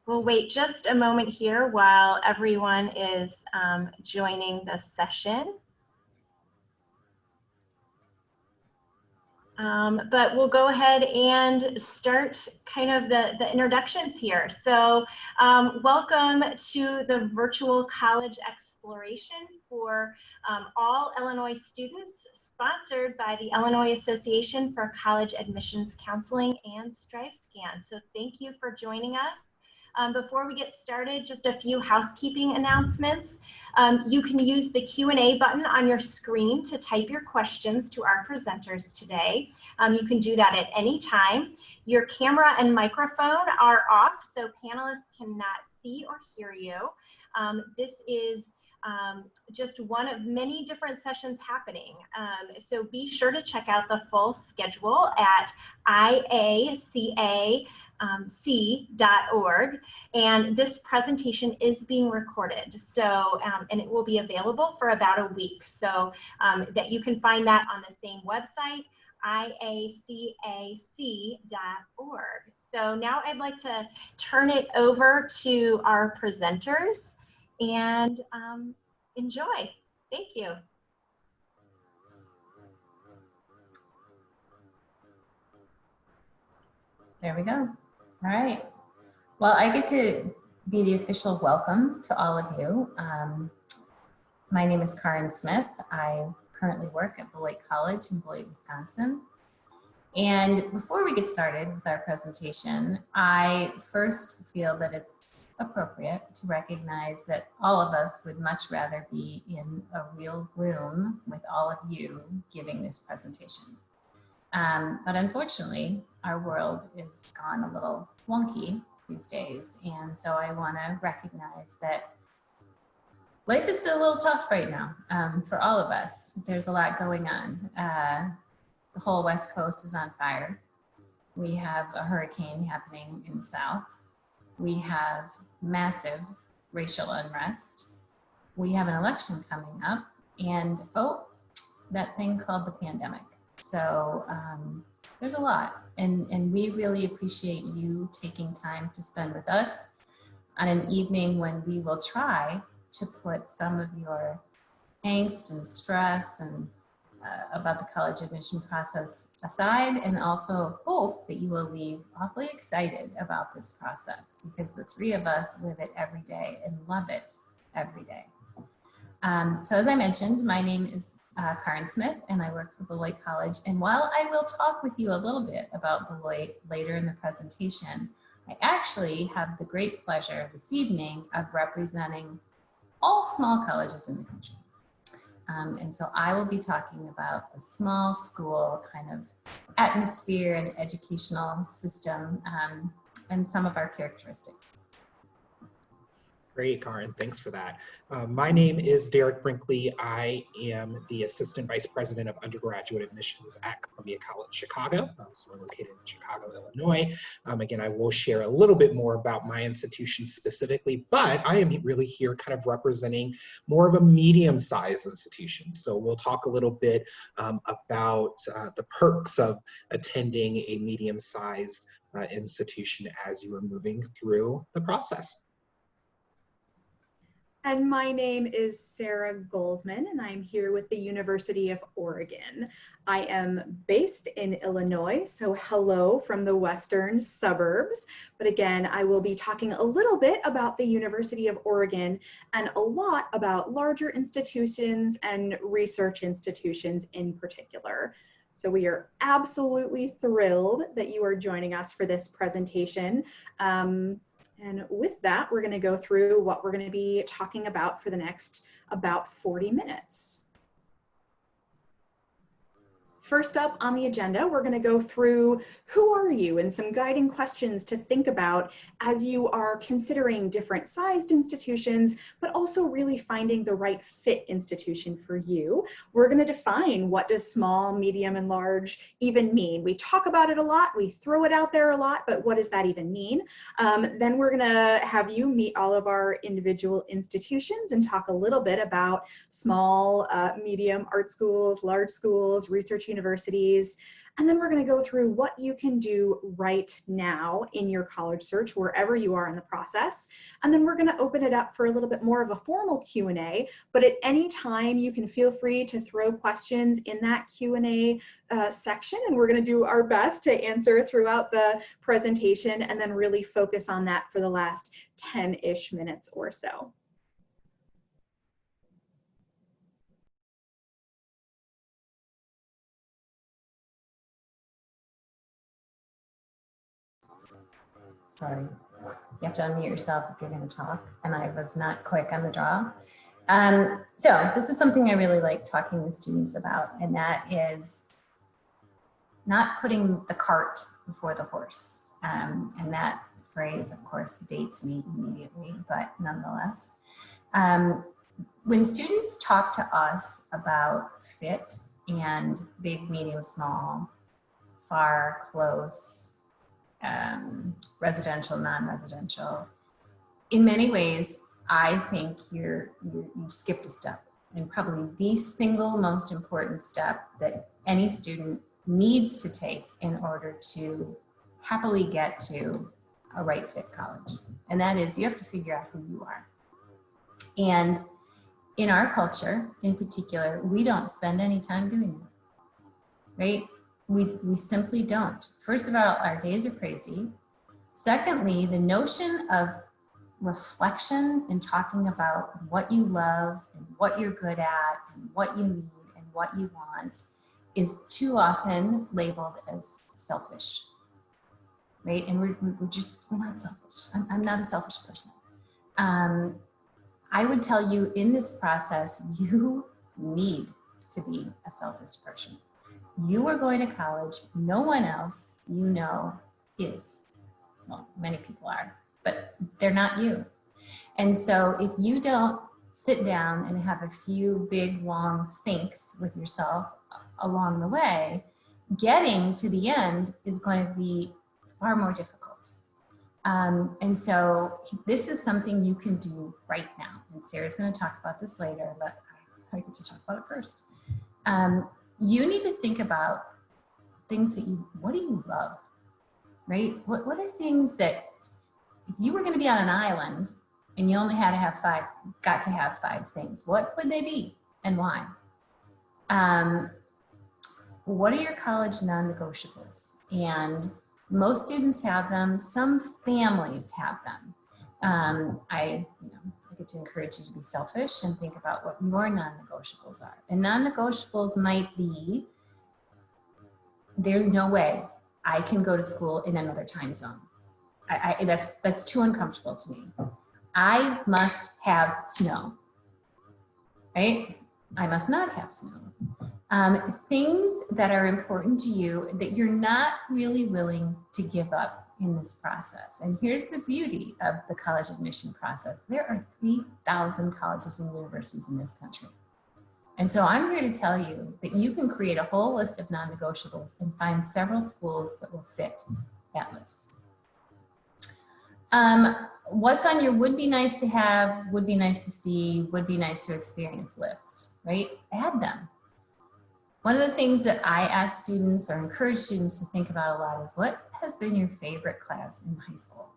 We'll wait just a moment here while everyone is joining the session. But we'll go ahead and start kind of the introductions here. So welcome to the virtual college exploration for all Illinois students, sponsored by the Illinois Association for College Admissions Counseling and StriveScan. So thank you for joining us. Before we get started, just a few housekeeping announcements. You can use the Q&A button on your screen to type your questions to our presenters today. You can do that at any time. Your camera and microphone are off, so panelists cannot see or hear you. This is just one of many different sessions happening. So be sure to check out the full schedule at IACAC.org, and this presentation is being recorded, so and it will be available for about a week, so that you can find that on the same website, IACAC.org. So now I'd like to turn it over to our presenters and enjoy. Thank you. There we go. All right. Well, I get to be the official welcome to all of you. My name is Karen Smith. I currently work at Beloit College in Beloit, Wisconsin. And before we get started with our presentation, I first feel that it's appropriate to recognize that all of us would much rather be in a real room with all of you giving this presentation. But unfortunately, our world is gone a little wonky these days. And so I want to recognize that life is still a little tough right now for all of us. There's a lot going on. The whole West Coast is on fire. We have a hurricane happening in the South. We have massive racial unrest. We have an election coming up. And oh, that thing called the pandemic. So there's a lot, and we really appreciate you taking time to spend with us on an evening when we will try to put some of your angst and stress and about the college admission process aside, and also hope that you will leave awfully excited about this process, because the three of us live it every day and love it every day. So as I mentioned, my name is Karen Smith, and I work for Beloit College. And while I will talk with you a little bit about Beloit later in the presentation, I actually have the great pleasure this evening of representing all small colleges in the country. And so I will be talking about the small school kind of atmosphere and educational system and some of our characteristics. Great, Karen, thanks for that. My name is Derek Brinkley. I am the Assistant Vice President of Undergraduate Admissions at Columbia College Chicago. So we're located in Chicago, Illinois. Again, I will share a little bit more about my institution specifically, but I am really here kind of representing more of a medium-sized institution. So we'll talk a little bit about the perks of attending a medium-sized institution as you are moving through the process. And my name is Sarah Goldman, and I'm here with the University of Oregon. I am based in Illinois, so hello from the western suburbs. But again, I will be talking a little bit about the University of Oregon and a lot about larger institutions and research institutions in particular. So we are absolutely thrilled that you are joining us for this presentation. And with that, we're going to go through what we're going to be talking about for the next about 40 minutes. First up on the agenda, we're going to go through who are you and some guiding questions to think about as you are considering different sized institutions, but also really finding the right fit institution for you. We're going to define what does small, medium, and large even mean. We talk about it a lot, we throw it out there a lot, but what does that even mean? Then we're going to have you meet all of our individual institutions and talk a little bit about small, medium art schools, large schools, research universities, And then we're going to go through what you can do right now in your college search, wherever you are in the process. And then we're going to open it up for a little bit more of a formal Q&A, but at any time you can feel free to throw questions in that Q&A section, and we're going to do our best to answer throughout the presentation and then really focus on that for the last 10-ish minutes or so. Sorry, you have to unmute yourself if you're going to talk, and I was not quick on the draw. So this is something I really like talking with students about, and that is not putting the cart before the horse. And that phrase, of course, dates me immediately, but nonetheless. When students talk to us about fit and big, medium, small, far, close, residential, non-residential, in many ways, I think you've skipped a step, and probably the single most important step that any student needs to take in order to happily get to a right fit college. And that is, you have to figure out who you are. And in our culture, in particular, we don't spend any time doing that, right? We simply don't. First of all, our days are crazy. Secondly, the notion of reflection and talking about what you love and what you're good at and what you need and what you want is too often labeled as selfish, right? And we're not selfish. I'm not a selfish person. I would tell you, in this process, you need to be a selfish person. You are going to college. No one else you know is. Well, many people are, but they're not you. And so if you don't sit down and have a few big, long thinks with yourself along the way, getting to the end is going to be far more difficult. And so this is something you can do right now. And Sarah's going to talk about this later, but I get to talk about it first. You need to think about things that what do you love, right? What are things that, if you were going to be on an island and you only had to have got to have 5 things, what would they be and why? What are your college non-negotiables? And most students have them. Some families have them. I get to encourage you to be selfish and think about what your non-negotiables are. And non-negotiables might be, there's no way I can go to school in another time zone. That's too uncomfortable to me. I must have snow, right? I must not have snow. Things that are important to you that you're not really willing to give up in this process. And here's the beauty of the college admission process. There are 3,000 colleges and universities in this country. And so I'm here to tell you that you can create a whole list of non-negotiables and find several schools that will fit that list. What's on your would be nice to have, would be nice to see, would be nice to experience list, right? Add them. One of the things that I ask students or encourage students to think about a lot is, what has been your favorite class in high school,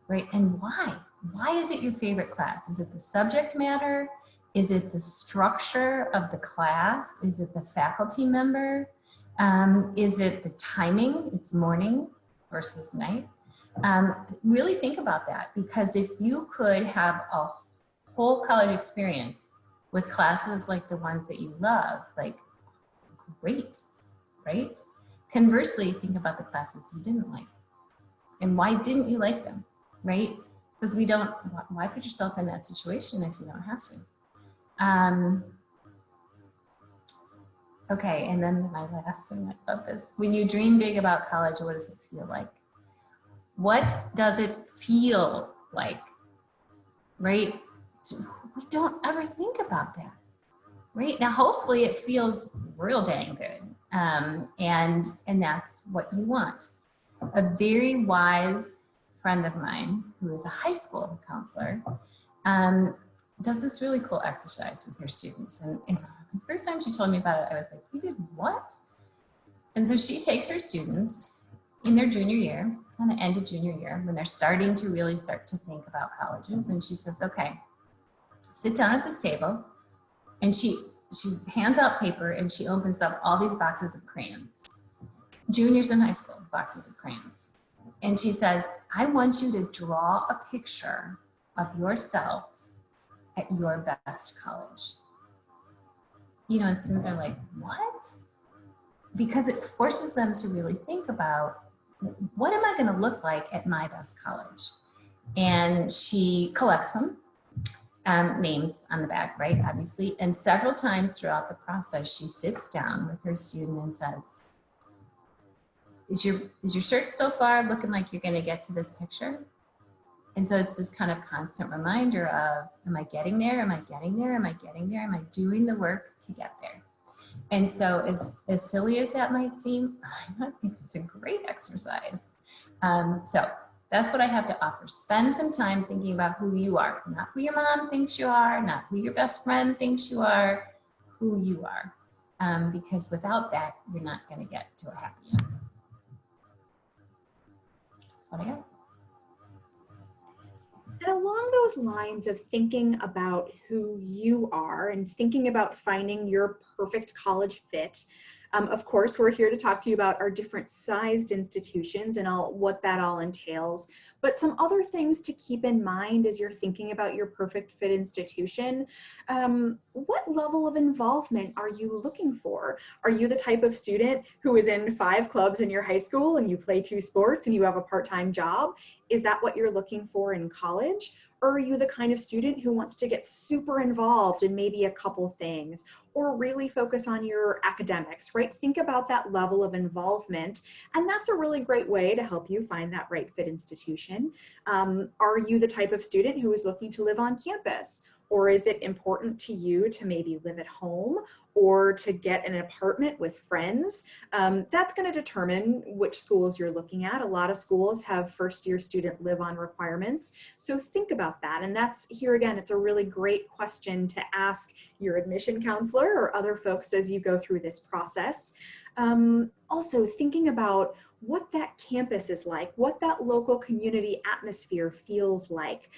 right? And why? Why is it your favorite class? Is it the subject matter? Is it the structure of the class? Is it the faculty member? Is it the timing? It's morning versus night. Really think about that, because if you could have a whole college experience with classes like the ones that you love, like, great, right? Conversely, think about the classes you didn't like. And why didn't you like them, right? Because why put yourself in that situation if you don't have to? Okay, and then my last thing about this, when you dream big about college, what does it feel like? What does it feel like, right? We don't ever think about that, right? Now, hopefully it feels real dang good, and that's what you want. A very wise friend of mine, who is a high school counselor, does this really cool exercise with her students. And the first time she told me about it, I was like, you did what? And so she takes her students in their junior year, kind of end of junior year, when they're starting to really start to think about colleges. And she says, okay, sit down at this table. And she hands out paper and she opens up all these boxes of crayons. Juniors in high school, boxes of crayons. And she says, I want you to draw a picture of yourself at your best college. You know, and students are like, what? Because it forces them to really think about, what am I going to look like at my best college? And she collects them, names on the back, right, obviously. And several times throughout the process, she sits down with her student and says, is your shirt so far looking like you're going to get to this picture? And so it's this kind of constant reminder of, am I getting there? Am I getting there? Am I getting there? Am I doing the work to get there? And so as silly as that might seem, I think it's a great exercise. So that's what I have to offer. Spend some time thinking about who you are, not who your mom thinks you are, not who your best friend thinks you are, who you are. Because without that, you're not going to get to a happy end. That's what I got. And along those lines of thinking about who you are and thinking about finding your perfect college fit, of course, we're here to talk to you about our different sized institutions and what that all entails. But some other things to keep in mind as you're thinking about your perfect fit institution. What level of involvement are you looking for? Are you the type of student who is in 5 clubs in your high school and you play 2 sports and you have a part-time job? Is that what you're looking for in college? Or are you the kind of student who wants to get super involved in maybe a couple things or really focus on your academics, right? Think about that level of involvement. And that's a really great way to help you find that right fit institution. Are you the type of student who is looking to live on campus? Or is it important to you to maybe live at home or to get an apartment with friends? That's going to determine which schools you're looking at. A lot of schools have first-year student live-on requirements. So think about that. And that's, here again, it's a really great question to ask your admission counselor or other folks as you go through this process. Also thinking about what that campus is like, what that local community atmosphere feels like.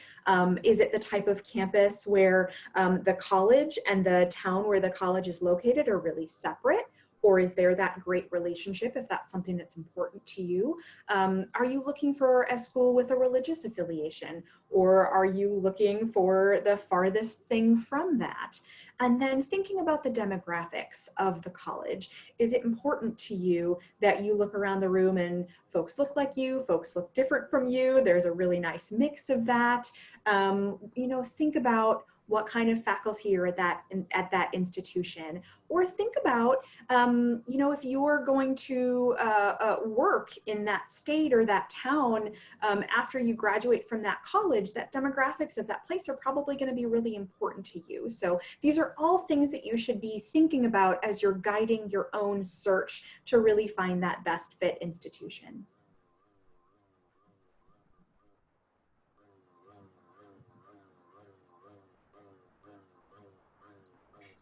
Is it the type of campus where the college and the town where the college is located are really separate? Or is there that great relationship if that's something that's important to you? Are you looking for a school with a religious affiliation? Or are you looking for the farthest thing from that? And then thinking about the demographics of the college. Is it important to you that you look around the room and folks look like you, folks look different from you? There's a really nice mix of that. You know, think about what kind of faculty are at that institution, or think about, you know, if you're going to work in that state or that town after you graduate from that college, that demographics of that place are probably going to be really important to you. So these are all things that you should be thinking about as you're guiding your own search to really find that best fit institution.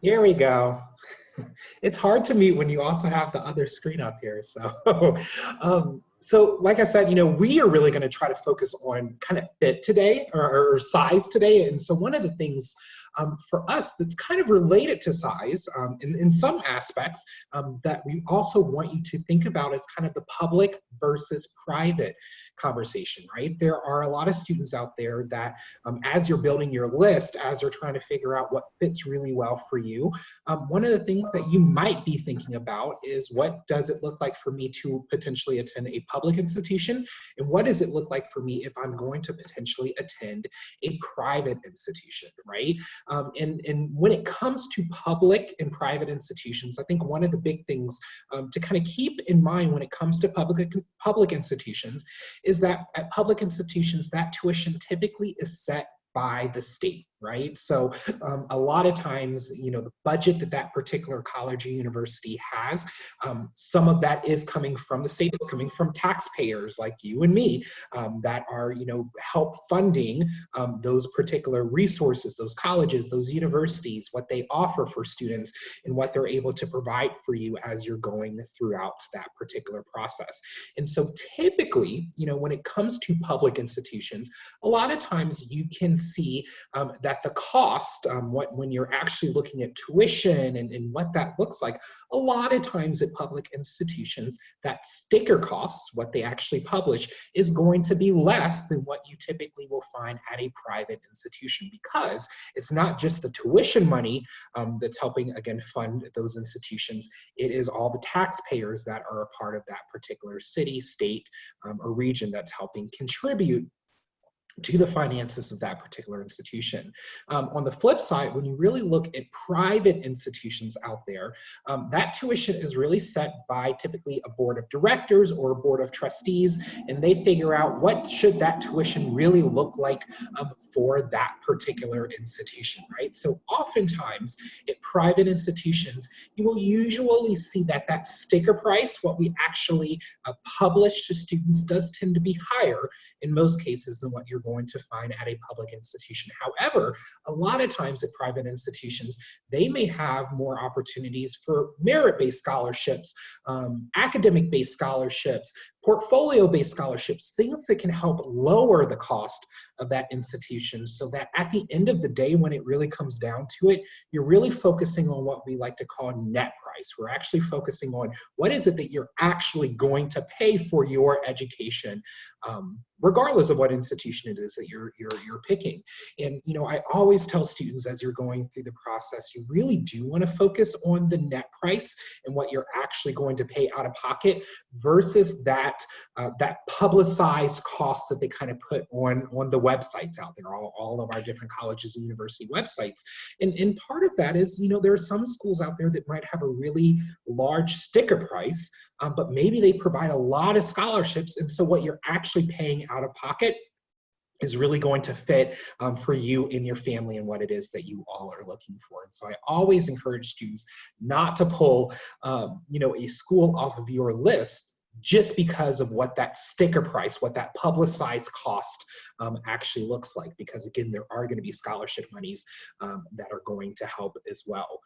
Here we go. It's hard to mute when you also have the other screen up here. So, so like I said, you know, we are really going to try to focus on kind of fit today or size today. And so one of the things for us that's kind of related to size in some aspects that we also want you to think about is kind of the public versus private conversation, right? There are a lot of students out there that as you're building your list, as you're trying to figure out what fits really well for you, one of the things that you might be thinking about is, what does it look like for me to potentially attend a public institution? And what does it look like for me if I'm going to potentially attend a private institution, right? And when it comes to public and private institutions, I think one of the big things to kind of keep in mind when it comes to public institutions is that at public institutions, that tuition typically is set by the state, right? So a lot of times, you know, the budget that that particular college or university has, some of that is coming from the state, it's coming from taxpayers like you and me that are, you know, help funding those particular resources, those colleges, those universities, what they offer for students and what they're able to provide for you as you're going throughout that particular process. And so typically, you know, when it comes to public institutions, a lot of times you can see that the cost, when you're actually looking at tuition and what that looks like, a lot of times at public institutions, that sticker costs, what they actually publish, is going to be less than what you typically will find at a private institution, because it's not just the tuition money that's helping, again, fund those institutions. It is all the taxpayers that are a part of that particular city, state, or region that's helping contribute to the finances of that particular institution. On the flip side, when you really look at private institutions out there, that tuition is really set by typically a board of directors or a board of trustees, and they figure out what should that tuition really look like for that particular institution, right? So oftentimes at private institutions, you will usually see that that sticker price, what we actually publish to students, does tend to be higher in most cases than what you're going to find at a public institution. However, a lot of times at private institutions, they may have more opportunities for merit-based scholarships, academic-based scholarships, portfolio-based scholarships, things that can help lower the cost of that institution, so that at the end of the day, when it really comes down to it, you're really focusing on what we like to call net price. We're actually focusing on what is it that you're actually going to pay for your education, regardless of what institution it is that you're picking. And you know, I always tell students as you're going through the process, you really do want to focus on the net price and what you're actually going to pay out of pocket versus that publicized cost that they kind of put on the websites out there, all of our different colleges and university websites. And part of that is, you know, there are some schools out there that might have a really large sticker price, but maybe they provide a lot of scholarships, and so what you're actually paying out of pocket is really going to fit for you and your family and what it is that you all are looking for. And so I always encourage students not to pull, you know, a school off of your list just because of what that sticker price, what that publicized cost actually looks like, because again, there are going to be scholarship monies that are going to help as well.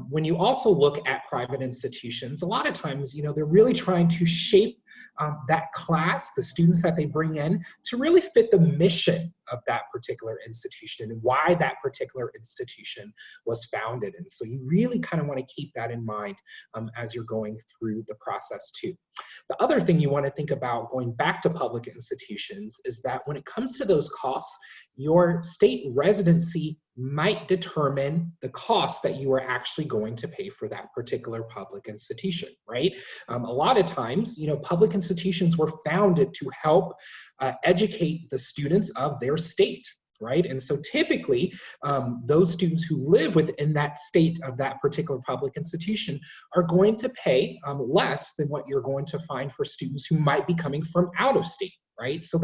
When you also look at private institutions, a lot of times, you know, they're really trying to shape that class, the students that they bring in, to really fit the mission of that particular institution and why that particular institution was founded. And so you really kind of want to keep that in mind as you're going through the process too. The other thing you want to think about going back to public institutions is that when it comes to those costs, your state residency might determine the cost that you are actually going to pay for that particular public institution, right? A lot of times, you know, public institutions were founded to help educate the students of their state, right? And so typically, those students who live within that state of that particular public institution are going to pay less than what you're going to find for students who might be coming from out of state, right? So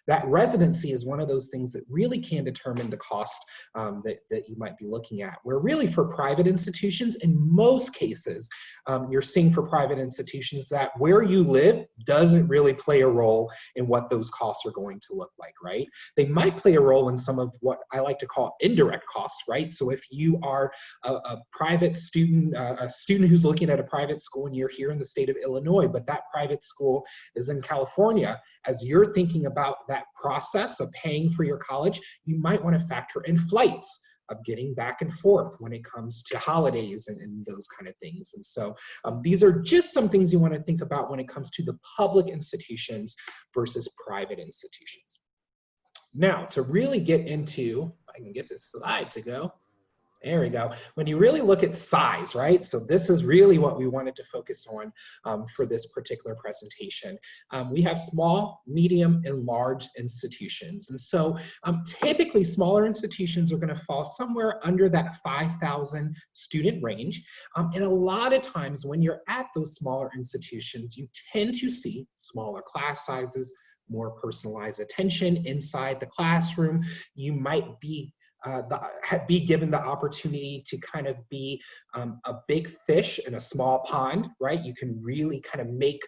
that residency is one of those things that really can determine the cost that you might be looking at. Where really for private institutions, in most cases, you're seeing for private institutions that where you live doesn't really play a role in what those costs are going to look like, right? They might play a role in some of what I like to call indirect costs, right? So if you are a private student, a student who's looking at a private school and you're here in the state of Illinois, but that private school is in California, as you're thinking about that process of paying for your college, you might want to factor in flights of getting back and forth when it comes to holidays and those kind of things. And so these are just some things you want to think about when it comes to the public institutions versus private institutions. Now, to really get into, if I can get this slide to go. There we go. When you really look at size, right? So this is really what we wanted to focus on for this particular presentation. We have small, medium, and large institutions. And so typically smaller institutions are going to fall somewhere under that 5,000 student range. And a lot of times when you're at those smaller institutions, you tend to see smaller class sizes, more personalized attention inside the classroom. You might be be given the opportunity to kind of be a big fish in a small pond, right? You can really kind of make,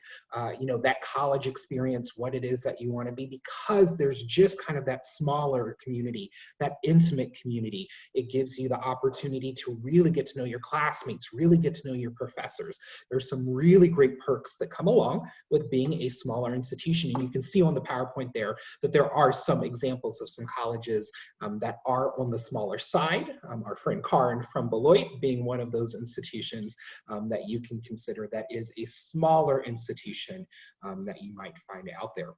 you know, that college experience what it is that you want to be, because there's just kind of that smaller community, that intimate community. It gives you the opportunity to really get to know your classmates, really get to know your professors. There's some really great perks that come along with being a smaller institution. And you can see on the PowerPoint there that there are some examples of some colleges that are on the smaller side. Our friend Karin from Beloit being one of those institutions that you can consider that is a smaller institution that you might find out there.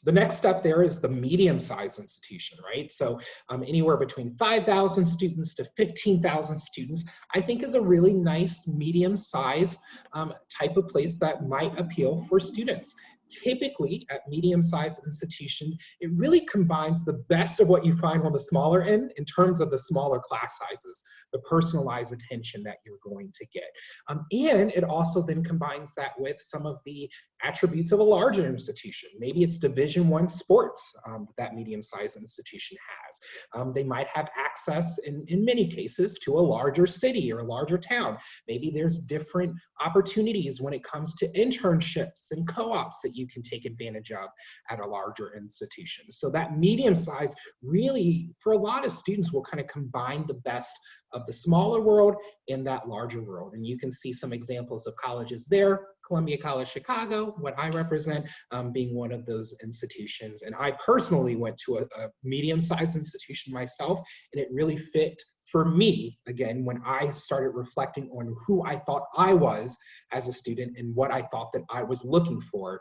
The next step there is the medium-sized institution, right? So anywhere between 5,000 students to 15,000 students, I think is a really nice medium-sized type of place that might appeal for students. Typically at medium-sized institution, it really combines the best of what you find on the smaller end in terms of the smaller class sizes, the personalized attention that you're going to get. And it also then combines that with some of the attributes of a larger institution. Maybe it's Division I sports that medium-sized institution has. They might have access in many cases to a larger city or a larger town. Maybe there's different opportunities when it comes to internships and co-ops that you can take advantage of at a larger institution. So that medium size really, for a lot of students, will kind of combine the best of the smaller world and that larger world. And you can see some examples of colleges there. Columbia College Chicago, what I represent, being one of those institutions. And I personally went to a medium-sized institution myself, and it really fit for me, again, when I started reflecting on who I thought I was as a student and what I thought that I was looking for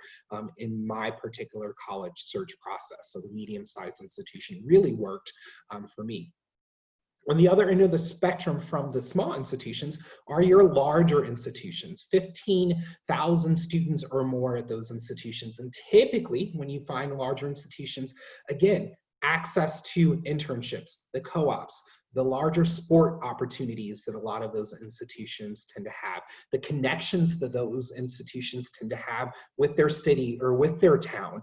in my particular college search process. So the medium-sized institution really worked for me. On the other end of the spectrum from the small institutions are your larger institutions, 15,000 students or more at those institutions. And typically when you find larger institutions, again, access to internships, the co-ops, the larger sport opportunities that a lot of those institutions tend to have, the connections that those institutions tend to have with their city or with their town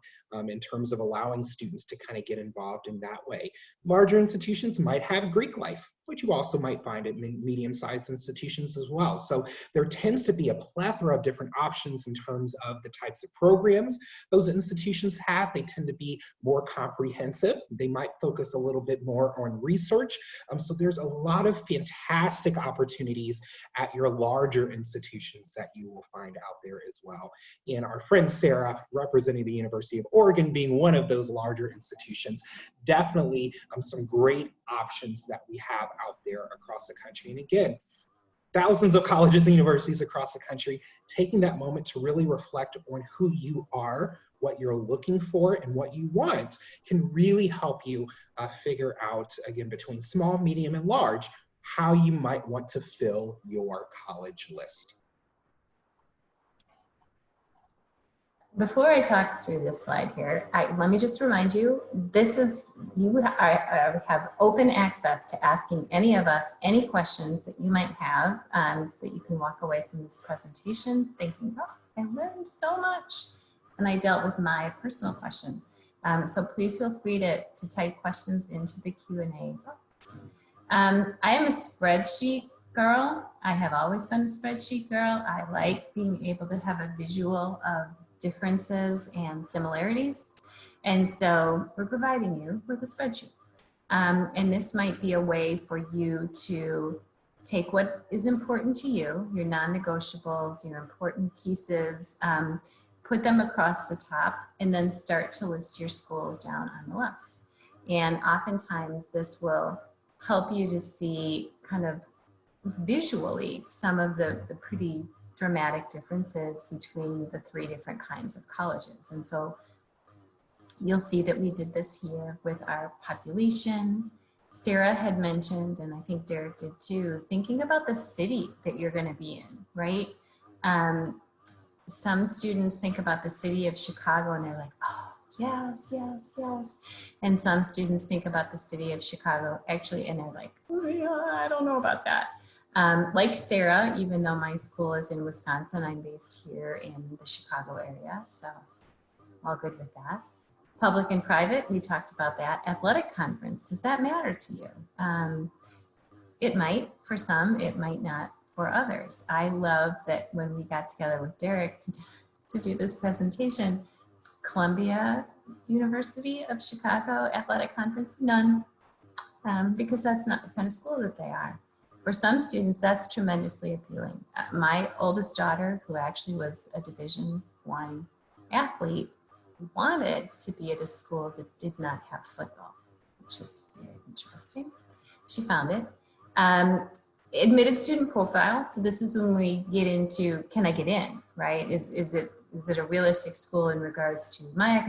in terms of allowing students to kind of get involved in that way. Larger institutions might have Greek life, which you also might find at medium-sized institutions as well. So there tends to be a plethora of different options in terms of the types of programs those institutions have. They tend to be more comprehensive. They might focus a little bit more on research. So there's a lot of fantastic opportunities at your larger institutions that you will find out there as well. And our friend Sarah, representing the University of Oregon, being one of those larger institutions, definitely some great options that we have out there across the country. And again, thousands of colleges and universities across the country, taking that moment to really reflect on who you are, what you're looking for, and what you want can really help you figure out, again, between small, medium, and large, how you might want to fill your college list. Before I talk through this slide here, let me just remind you, this is, I have open access to asking any of us any questions that you might have so that you can walk away from this presentation thinking, oh, I learned so much. And I dealt with my personal question. So please feel free to type questions into the Q&A box. I am a spreadsheet girl. I have always been a spreadsheet girl. I like being able to have a visual of differences and similarities. And so we're providing you with a spreadsheet. And this might be a way for you to take what is important to you, your non-negotiables, your important pieces, put them across the top, and then start to list your schools down on the left. And oftentimes this will help you to see kind of visually some of the pretty dramatic differences between the three different kinds of colleges. And so you'll see that we did this here with our population. Sarah had mentioned, and I think Derek did too, thinking about the city that you're going to be in, right? Some students think about the city of Chicago and they're like, oh, yes, yes, yes. And some students think about the city of Chicago actually, and they're like, oh, yeah, I don't know about that. Like Sarah, even though my school is in Wisconsin, I'm based here in the Chicago area, so all good with that. Public and private, we talked about that. Athletic conference, does that matter to you? It might for some, it might not for others. I love that when we got together with Derek to do this presentation, Columbia University of Chicago Athletic Conference, none, because that's not the kind of school that they are. For some students, that's tremendously appealing. My oldest daughter, who actually was a Division I athlete, wanted to be at a school that did not have football, which is very interesting. She found it. Admitted student profile. So this is when we get into, can I get in, right? Is it a realistic school in regards to my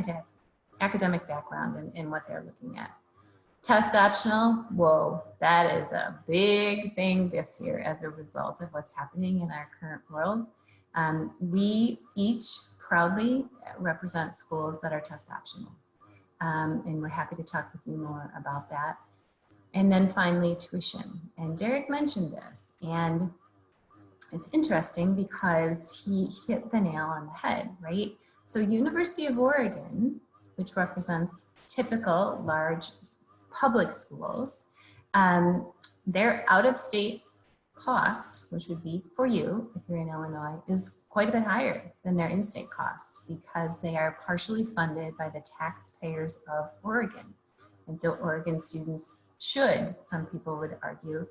academic background and what they're looking at? Test optional, whoa, that is a big thing this year as a result of what's happening in our current world. We each proudly represent schools that are test optional. And we're happy to talk with you more about that. And then finally, tuition. And Derek mentioned this, and it's interesting because he hit the nail on the head, right? So University of Oregon, which represents typical large public schools, their out-of-state cost, which would be for you if you're in Illinois, is quite a bit higher than their in-state cost because they are partially funded by the taxpayers of Oregon. And so Oregon students should, some people would argue,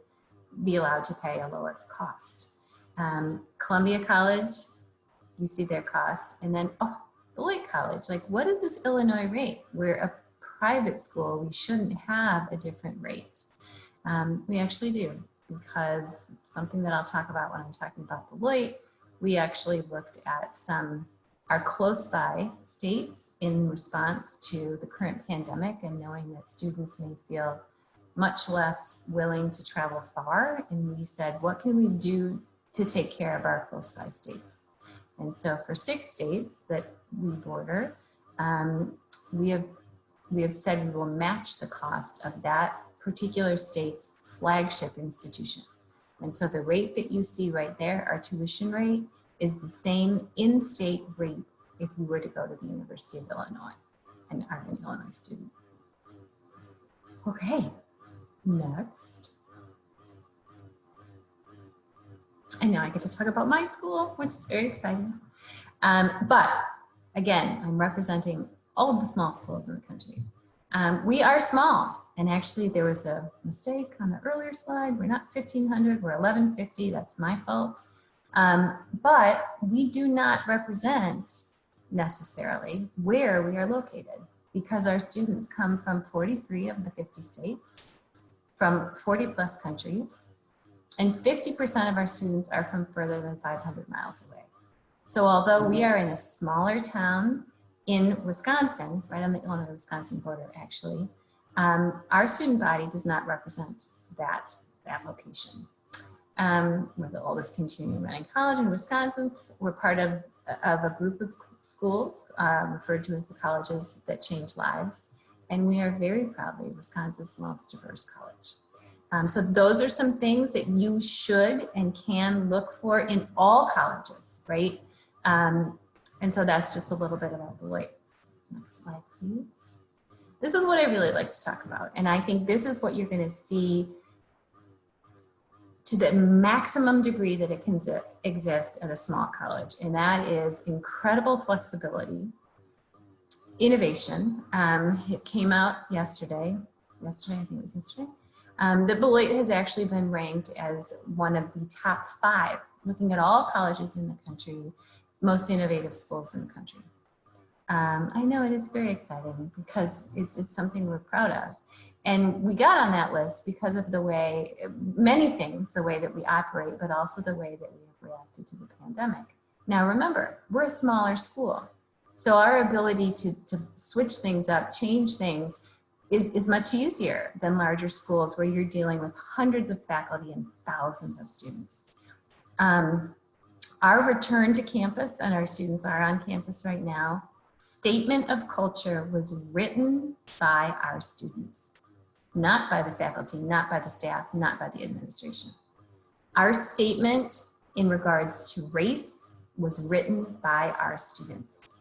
be allowed to pay a lower cost. Columbia College, you see their cost, and then, oh, Beloit College, like what is this Illinois rate? We're a private school, we shouldn't have a different rate. We actually do, because something that I'll talk about when I'm talking about Beloit, we actually looked at our close by states in response to the current pandemic and knowing that students may feel much less willing to travel far. And we said, what can we do to take care of our close by states? And so for 6 states that we border, we have said we will match the cost of that particular state's flagship institution. And so the rate that you see right there, our tuition rate, is the same in-state rate if you were to go to the University of Illinois and are an Illinois student. Okay, next. And now I get to talk about my school, which is very exciting. But again, I'm representing all of the small schools in the country. We are small, and actually there was a mistake on the earlier slide. We're not 1,500, we're 1,150, that's my fault. But we do not represent necessarily where we are located because our students come from 43 of the 50 states, from 40 plus countries, and 50% of our students are from further than 500 miles away. So although we are in a smaller town in Wisconsin, right on the Illinois-Wisconsin border actually, our student body does not represent that location. We're the oldest continuing running college in Wisconsin. We're part of a group of schools referred to as the colleges that change lives. And we are very proudly Wisconsin's most diverse college. So those are some things that you should and can look for in all colleges, right? And so that's just a little bit about Beloit. Next slide, please. This is what I really like to talk about. And I think this is what you're going to see to the maximum degree that it can exist at a small college. And that is incredible flexibility, innovation. It came out yesterday, I think it was yesterday, that Beloit has actually been ranked as one of the top 5, looking at all colleges in the country, most innovative schools in the country. I know it is very exciting because it's something we're proud of. And we got on that list because of the way, many things, the way that we operate, but also the way that we have reacted to the pandemic. Now remember, we're a smaller school. So our ability to switch things up, change things, is much easier than larger schools where you're dealing with hundreds of faculty and thousands of students. Our return to campus, and our students are on campus right now, statement of culture was written by our students, not by the faculty, not by the staff, not by the administration. Our statement in regards to race was written by our students.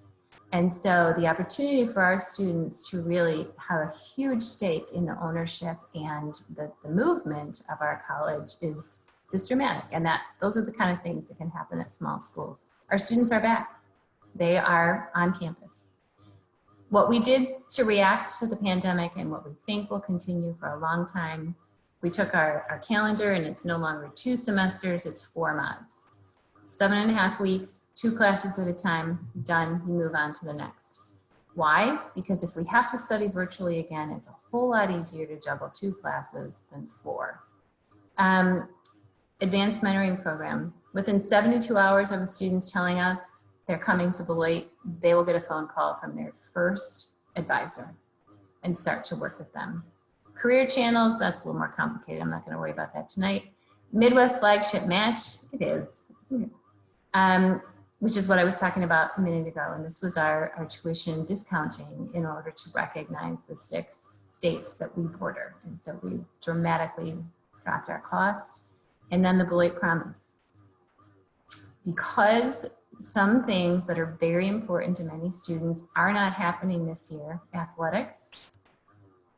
And so the opportunity for our students to really have a huge stake in the ownership and the movement of our college is dramatic. And those are the kind of things that can happen at small schools. Our students are back. They are on campus. What we did to react to the pandemic and what we think will continue for a long time, we took our calendar, and it's no longer 2 semesters, it's 4 mods. 7.5 weeks, 2 classes at a time, done, you move on to the next. Why? Because if we have to study virtually again, it's a whole lot easier to juggle 2 classes than 4. Advanced mentoring program. Within 72 hours of the students telling us they're coming to Beloit, they will get a phone call from their first advisor and start to work with them. Career channels, that's a little more complicated. I'm not going to worry about that tonight. Midwest flagship match, it is. Which is what I was talking about a minute ago. And this was our tuition discounting in order to recognize the 6 states that we border. And so we dramatically dropped our cost. And then the Beloit Promise. Because some things that are very important to many students are not happening this year, athletics,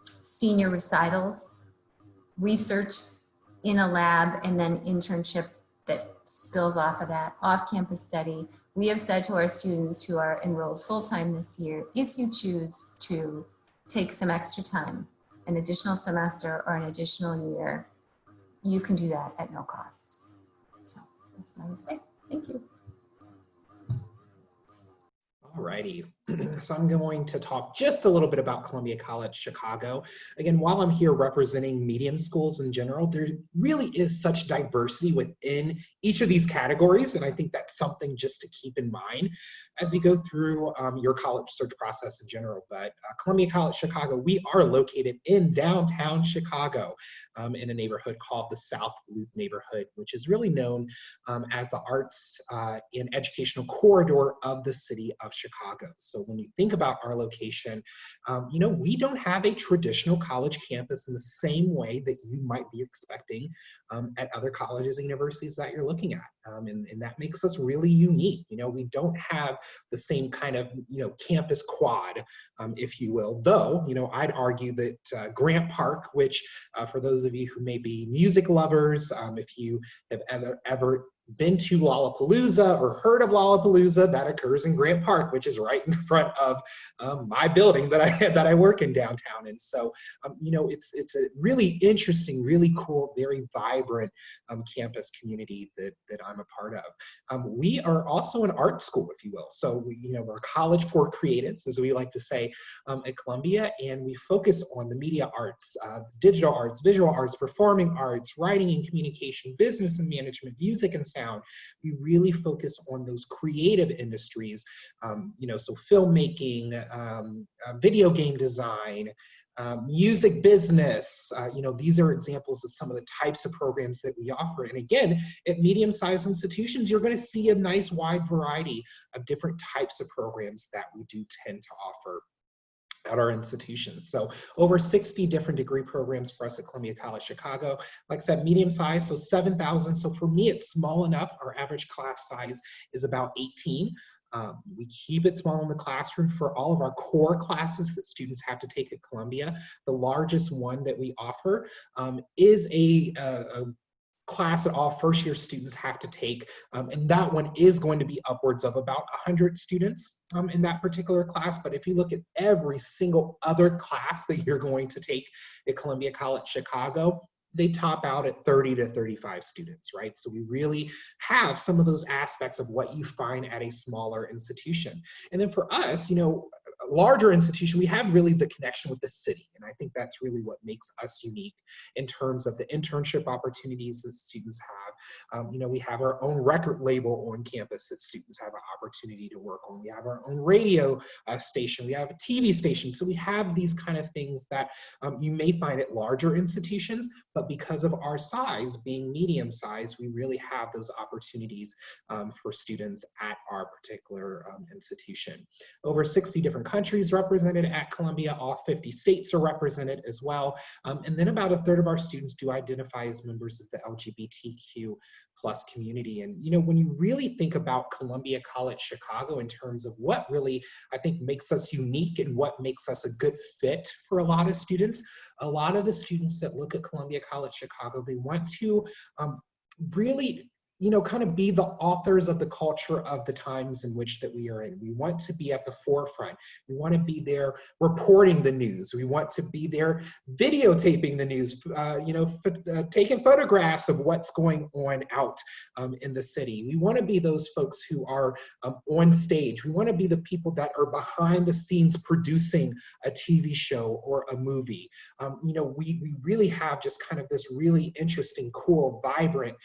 senior recitals, research in a lab, and then internship that spills off of that, off-campus study. We have said to our students who are enrolled full-time this year, if you choose to take some extra time, an additional semester or an additional year, you can do that at no cost. So that's what I would say. Thank you. Alrighty, so I'm going to talk just a little bit about Columbia College Chicago. Again, while I'm here representing medium schools in general, there really is such diversity within each of these categories, and I think that's something just to keep in mind as you go through your college search process in general. But Columbia College Chicago, we are located in downtown Chicago in a neighborhood called the South Loop neighborhood, which is really known as the arts and educational corridor of the city of Chicago. So when you think about our location, you know, we don't have a traditional college campus in the same way that you might be expecting at other colleges and universities that you're looking at. And that makes us really unique. You know, we don't have the same kind of, you know, campus quad, if you will, though, you know, I'd argue that Grant Park, which for those of you who may be music lovers, if you have ever been to Lollapalooza or heard of Lollapalooza, that occurs in Grant Park, which is right in front of my building that I work in downtown. And so, you know, it's a really interesting, really cool, very vibrant campus community that I'm a part of. We are also an art school, if you will. So, you know, we're a college for creatives, as we like to say at Columbia, and we focus on the media arts, digital arts, visual arts, performing arts, writing and communication, business and management, music and sound. We really focus on those creative industries, you know, so filmmaking, video game design, music business, you know, these are examples of some of the types of programs that we offer. And again, at medium-sized institutions, you're going to see a nice wide variety of different types of programs that we do tend to offer at our institutions. So over 60 different degree programs for us at Columbia College Chicago. Like I said, medium size, so 7,000. So for me, it's small enough. Our average class size is about 18. We keep it small in the classroom for all of our core classes that students have to take at Columbia. The largest one that we offer is a class that all first-year students have to take, and that one is going to be upwards of about 100 students in that particular class. But if you look at every single other class that you're going to take at Columbia College Chicago, they top out at 30 to 35 students, right? So we really have some of those aspects of what you find at a smaller institution. And then for us, you know, a larger institution, we have really the connection with the city. And I think that's really what makes us unique in terms of the internship opportunities that students have. You know, we have our own record label on campus that students have an opportunity to work on. We have our own radio station. We have a TV station. So we have these kind of things that you may find at larger institutions, but because of our size, being medium size, we really have those opportunities for students at our particular institution. Over 60 different different countries represented at Columbia. All 50 states are represented as well. And then about a third of our students do identify as members of the LGBTQ plus community. And, you know, when you really think about Columbia College Chicago in terms of what really, I think, makes us unique and what makes us a good fit for a lot of students, a lot of the students that look at Columbia College Chicago, they want to really, you know, kind of be the authors of the culture of the times in which that we are in. We want to be at the forefront. We want to be there reporting the news. We want to be there videotaping the news, you know, taking photographs of what's going on out in the city. We want to be those folks who are on stage. We want to be the people that are behind the scenes producing a TV show or a movie. You know, we really have just kind of this really interesting, cool, vibrant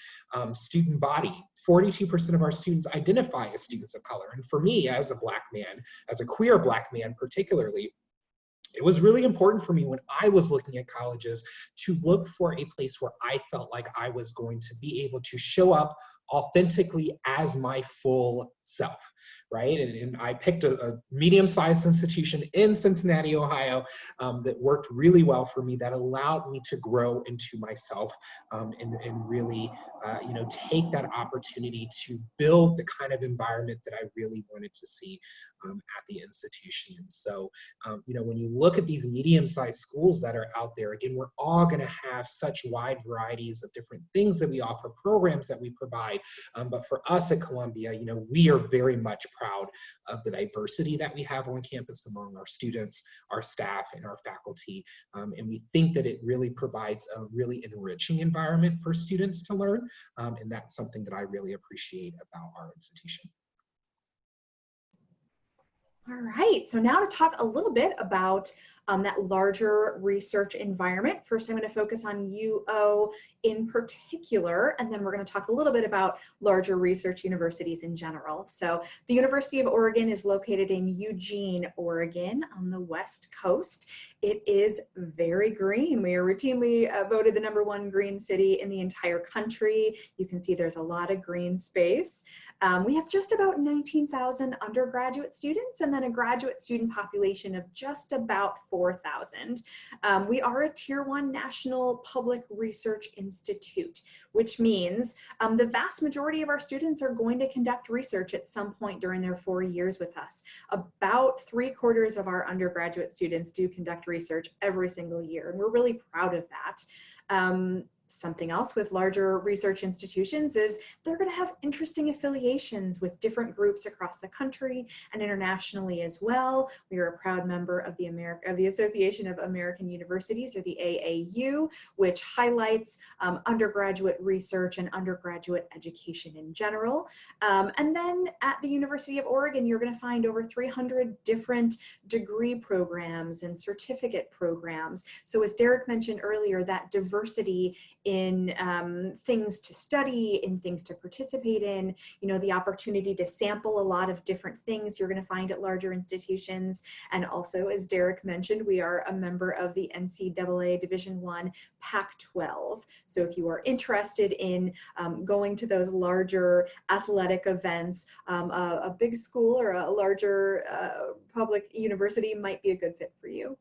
student body. 42% of our students identify as students of color. And for me, as a Black man, as a queer Black man particularly, it was really important for me when I was looking at colleges to look for a place where I felt like I was going to be able to show up authentically as my full self, right? And I picked a medium-sized institution in Cincinnati, Ohio, that worked really well for me, that allowed me to grow into myself and really, you know, take that opportunity to build the kind of environment that I really wanted to see at the institution. And so, you know, when you look at these medium-sized schools that are out there, again, we're all going to have such wide varieties of different things that we offer, programs that we provide. But for us at Columbia, you know, we are very much proud of the diversity that we have on campus among our students, our staff, and our faculty. And we think that it really provides a really enriching environment for students to learn. And that's something that I really appreciate about our institution. All right, so now to talk a little bit about that larger research environment. First, I'm going to focus on UO in particular, and then we're going to talk a little bit about larger research universities in general. So the University of Oregon is located in Eugene, Oregon on the West Coast. It is very green. We are routinely voted the #1 green city in the entire country. You can see there's a lot of green space. We have just about 19,000 undergraduate students and then a graduate student population of just about 4,000. We are a Tier 1 National Public Research Institute, which means the vast majority of our students are going to conduct research at some point during their 4 years with us. About 3/4 of our undergraduate students do conduct research every single year, and we're really proud of that. Something else with larger research institutions is they're going to have interesting affiliations with different groups across the country and internationally as well. We are a proud member of the Association of American Universities, or the AAU, which highlights undergraduate research and undergraduate education in general. And then at the University of Oregon, you're going to find over 300 different degree programs and certificate programs. So as Derek mentioned earlier, that diversity in things to study, in things to participate in, you know, the opportunity to sample a lot of different things you're going to find at larger institutions. And also, as Derek mentioned, we are a member of the NCAA Division I Pac-12. So if you are interested in going to those larger athletic events, a big school or a larger public university might be a good fit for you.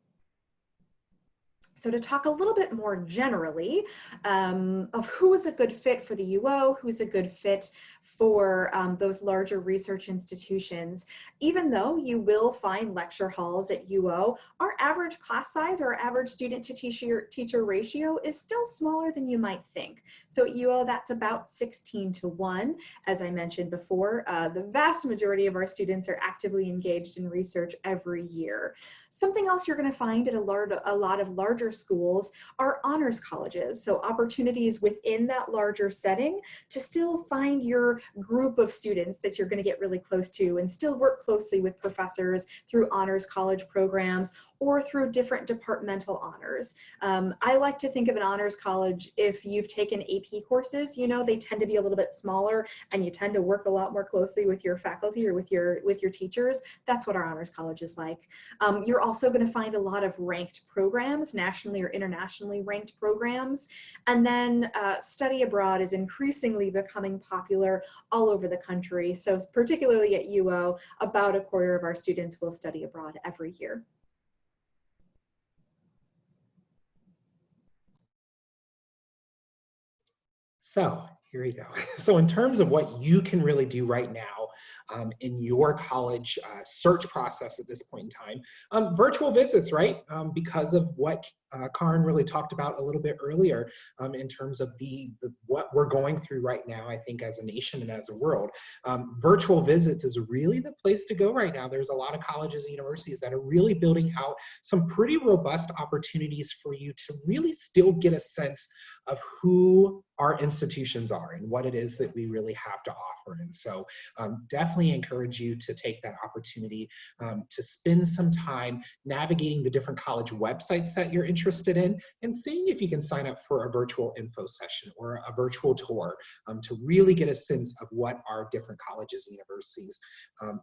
So to talk a little bit more generally of who is a good fit for the UO, who's a good fit for those larger research institutions, even though you will find lecture halls at UO, our average class size or average student to teacher ratio is still smaller than you might think. So at UO, that's about 16:1. As I mentioned before, the vast majority of our students are actively engaged in research every year. Something else you're going to find at a lot of larger schools are honors colleges. So opportunities within that larger setting to still find your group of students that you're going to get really close to and still work closely with professors through honors college programs or through different departmental honors. I like to think of an honors college, if you've taken AP courses, you know, they tend to be a little bit smaller and you tend to work a lot more closely with your faculty or with your teachers. That's what our honors college is like. You're also going to find a lot of ranked programs, national nationally or internationally ranked programs. And then study abroad is increasingly becoming popular all over the country. So particularly at UO, about a quarter of our students will study abroad every year. So here you go. So in terms of what you can really do right now in your college search process at this point in time, virtual visits, right? Because of what Karin really talked about a little bit earlier in terms of what we're going through right now, I think as a nation and as a world. Virtual visits is really the place to go right now. There's a lot of colleges and universities that are really building out some pretty robust opportunities for you to really still get a sense of who our institutions are and what it is that we really have to offer. And so definitely encourage you to take that opportunity to spend some time navigating the different college websites that you're interested in and seeing if you can sign up for a virtual info session or a virtual tour to really get a sense of what our different colleges and universities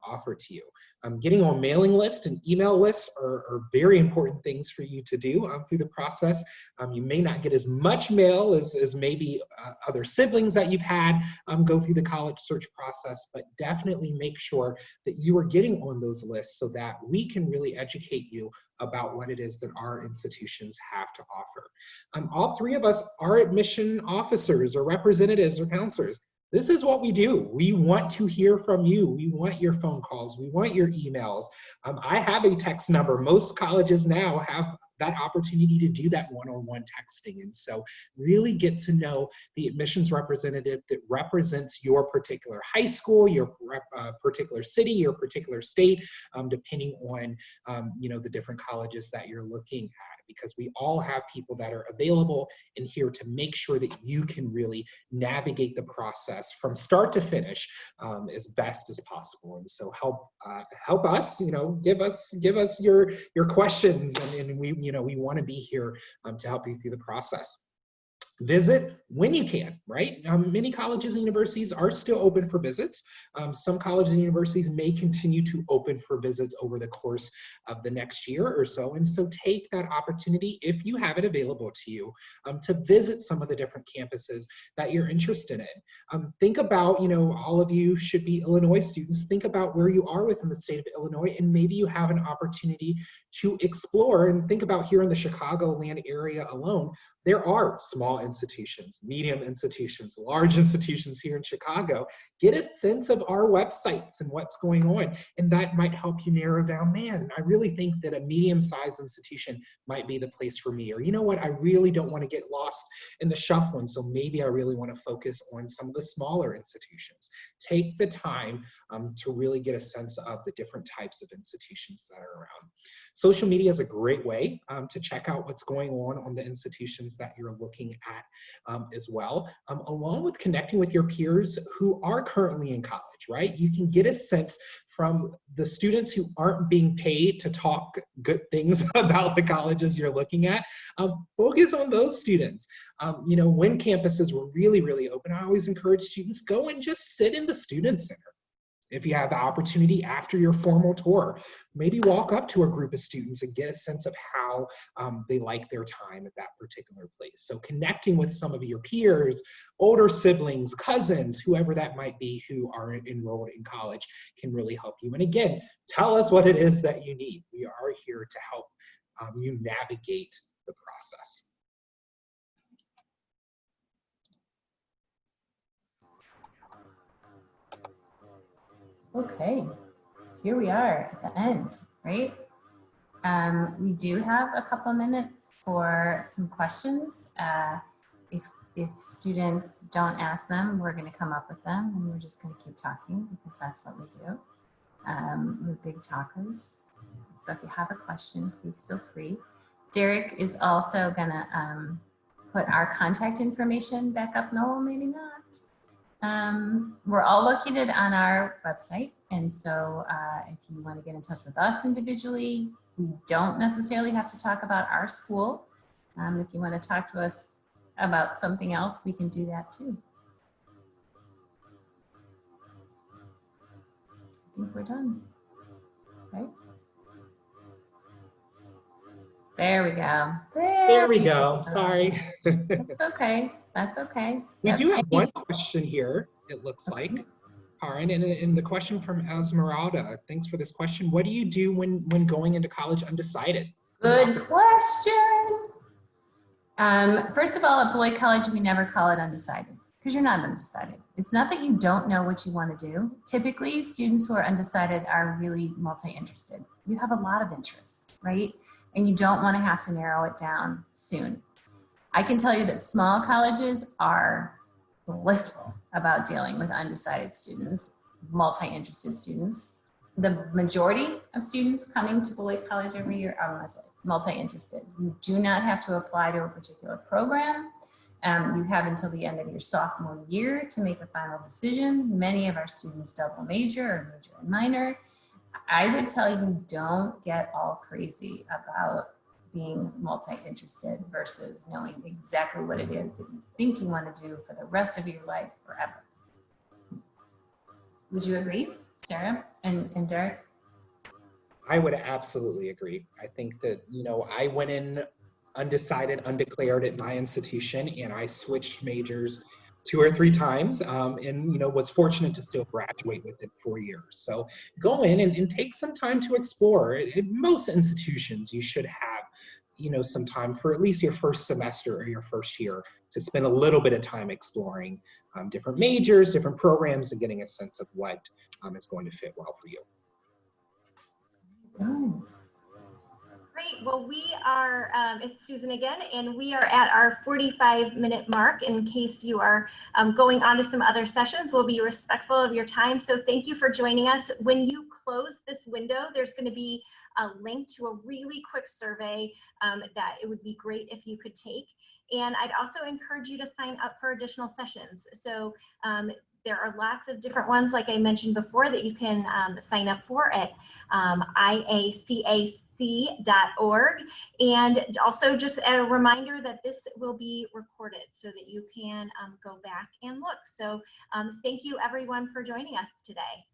offer to you. Getting on mailing lists and email lists are very important things for you to do through the process. You may not get as much mail as maybe other siblings that you've had go through the college search process, but definitely make sure that you are getting on those lists so that we can really educate you about what it is that our institutions have to offer. All three of us are admission officers or representatives or counselors. This is what we do. We want to hear from you. We want your phone calls. We want your emails. I have a text number. Most colleges now have that opportunity to do that one-on-one texting. And so really get to know the admissions representative that represents your particular high school, your particular city, your particular state, depending on the different colleges that you're looking at, because we all have people that are available and here to make sure that you can really navigate the process from start to finish as best as possible. And so help us, give us your questions, and we want to be here to help you through the process. Visit when you can, right? Many colleges and universities are still open for visits. Some colleges and universities may continue to open for visits over the course of the next year or so. And so take that opportunity, if you have it available to you, to visit some of the different campuses that you're interested in. Think about, all of you should be Illinois students. Think about where you are within the state of Illinois, and maybe you have an opportunity to explore and think about here in the Chicagoland area alone. There are small institutions, medium institutions, large institutions here in Chicago. Get a sense of our websites and what's going on, and that might help you narrow down, man, I really think that a medium-sized institution might be the place for me, or you know what, I really don't want to get lost in the shuffling, so maybe I really want to focus on some of the smaller institutions. Take the time to really get a sense of the different types of institutions that are around. Social media is a great way to check out what's going on the institutions that you're looking at as well, along with connecting with your peers who are currently in college, right? You can get a sense from the students who aren't being paid to talk good things about the colleges you're looking at. Focus on those students. When campuses were really, really open, I always encourage students, go and just sit in the student center. If you have the opportunity after your formal tour, maybe walk up to a group of students and get a sense of how they like their time at that particular place. So connecting with some of your peers, older siblings, cousins, whoever that might be who are enrolled in college can really help you. And again, tell us what it is that you need. We are here to help you navigate the process. Okay, here we are at the end, right? We do have a couple minutes for some questions. If students don't ask them, we're going to come up with them, and we're just going to keep talking because that's what we do. We're big talkers. So if you have a question, please feel free. Derek is also going to put our contact information back up. No, maybe not. We're all located on our website, and so if you want to get in touch with us individually, we don't necessarily have to talk about our school. If you want to talk to us about something else, we can do that too. I think we're done, right? There we go. There we go. Sorry. That's okay. That's okay. We Yep. do have one question here, it looks Okay. like, Karen, and the question from Esmeralda. Thanks for this question. What do you do when going into college undecided? Good question. First of all, at Beloit College, we never call it undecided because you're not undecided. It's not that you don't know what you want to do. Typically, students who are undecided are really multi-interested. You have a lot of interests, right? And you don't want to have to narrow it down soon. I can tell you that small colleges are blissful about dealing with undecided students, multi-interested students. The majority of students coming to Beloit College every year are multi-interested. You do not have to apply to a particular program. You have until the end of your sophomore year to make a final decision. Many of our students double major or major and minor. I would tell you, don't get all crazy about being multi-interested versus knowing exactly what it is that you think you want to do for the rest of your life forever. Would you agree, Sarah and Derek? I would absolutely agree. I think that, you know, I went in undecided, undeclared at my institution, and I switched majors 2 or 3 times, and, you know, was fortunate to still graduate within 4 years. So go in and take some time to explore. At most institutions, you should have, you know, some time for at least your first semester or your first year to spend a little bit of time exploring different majors, different programs, and getting a sense of what is going to fit well for you. Oh. Great. Well, we are, it's Susan again, and we are at our 45-minute mark. In case you are going on to some other sessions, we'll be respectful of your time. So thank you for joining us. When you close this window, there's going to be a link to a really quick survey that it would be great if you could take. And I'd also encourage you to sign up for additional sessions. So there are lots of different ones, like I mentioned before, that you can sign up for at IACAC.org. And also just a reminder that this will be recorded so that you can go back and look. So thank you everyone for joining us today.